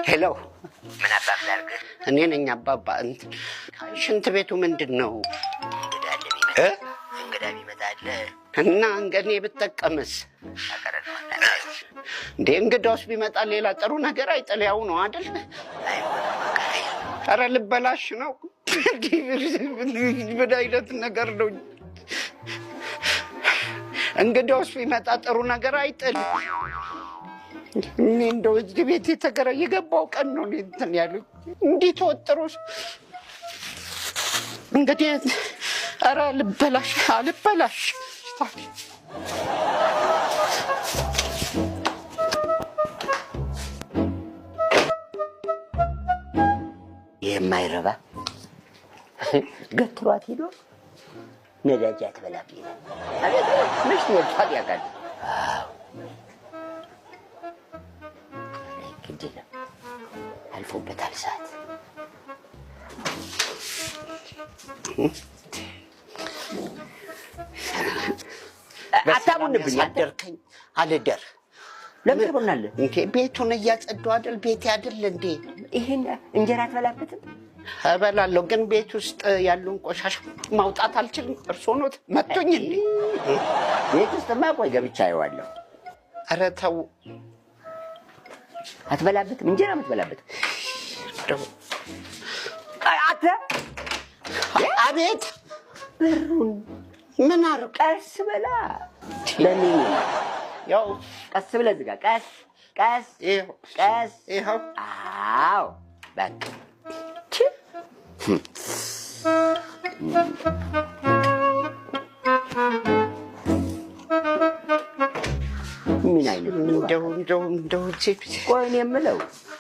ሄሎ ምን አባብ ላድርግ? እኔ ነኝ አባባ። ሽንት ቤቱ ምንድን ነው? እንግዳ ቢመጣ አለ እና እንገኔ ብጠቀምስ? እንዴ እንግዳውስ ቢመጣ ሌላ ጥሩ ነገር አይጠልያው ነው አይደል? ኧረ ልበላሽ ነው። ምን አይነት ነገር ነው? እንግዳውስ ቢመጣ ጥሩ ነገር አይጥል። እኔ እንደው እዚህ ቤት የገባው ቀን ነው እንትን ያሉት እንዲህ ተወጥሮስ እንግዲህ ኧረ ልበላሽ አልበላሽ የማይረባ ገትሯት ሄዶ ነዳጅ አትበላም ይላል። አቤት ምሽ ወጣት ያጋል ግዴታ አልፎበታል ሰዓት። አታቡንብኝ አደርከኝ አልደር ለምን ተበናለ እንዴ? ቤቱን እያጸዳሁ አይደል? ቤቴ አይደል እንዴ? ይሄን እንጀራ አትበላበትም? እበላለሁ፣ ግን ቤት ውስጥ ያሉን ቆሻሻ ማውጣት አልችልም። እርስዎ ኖት መጥቶኝ እንዴ? ቤት ውስጥማ ቆይ ገብቻ አየዋለሁ። ኧረ ተው። አትበላበትም? እንጀራ የምትበላበትም? አተ አቤት። በሩን ምን አደረኩ? ቀስ በላ። ለምን ያው ቀስ ብለህ ዝጋ። ቀስ ቀስ ቀስ። ይኸው። አዎ በቃ ምን አይነት እንደው ቆይ እኔ የምለው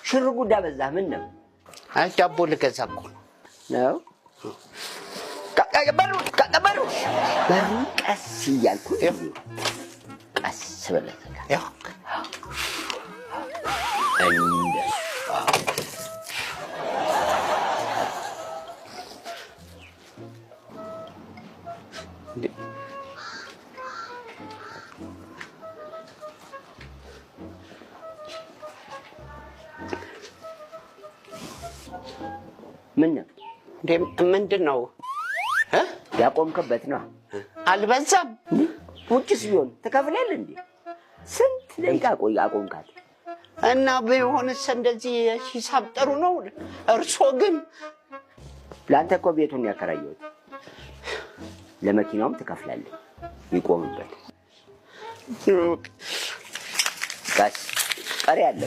ሽር ጉዳ በዛ ምን ነው? አይ ዳቦ ልገዛ እኮ ነው። በሩ ቀስ እያልኩ ቀስ ብለህ ዝጋ። ያው ምንድን ነው ያቆምክበት ነው? አልበዛም? ውጭስ ቢሆን ትከፍላለህ እንዴ? ስንት ደቂቃ ቆይ አቆምካት? እና ቢሆንስ እንደዚህ ሂሳብ ጥሩ ነው። እርሶ ግን ለአንተ እኮ ቤቱን ያከራየሁት፣ ለመኪናውም ትከፍላለህ። ይቆምበት። ቀስ ቀሪ አለ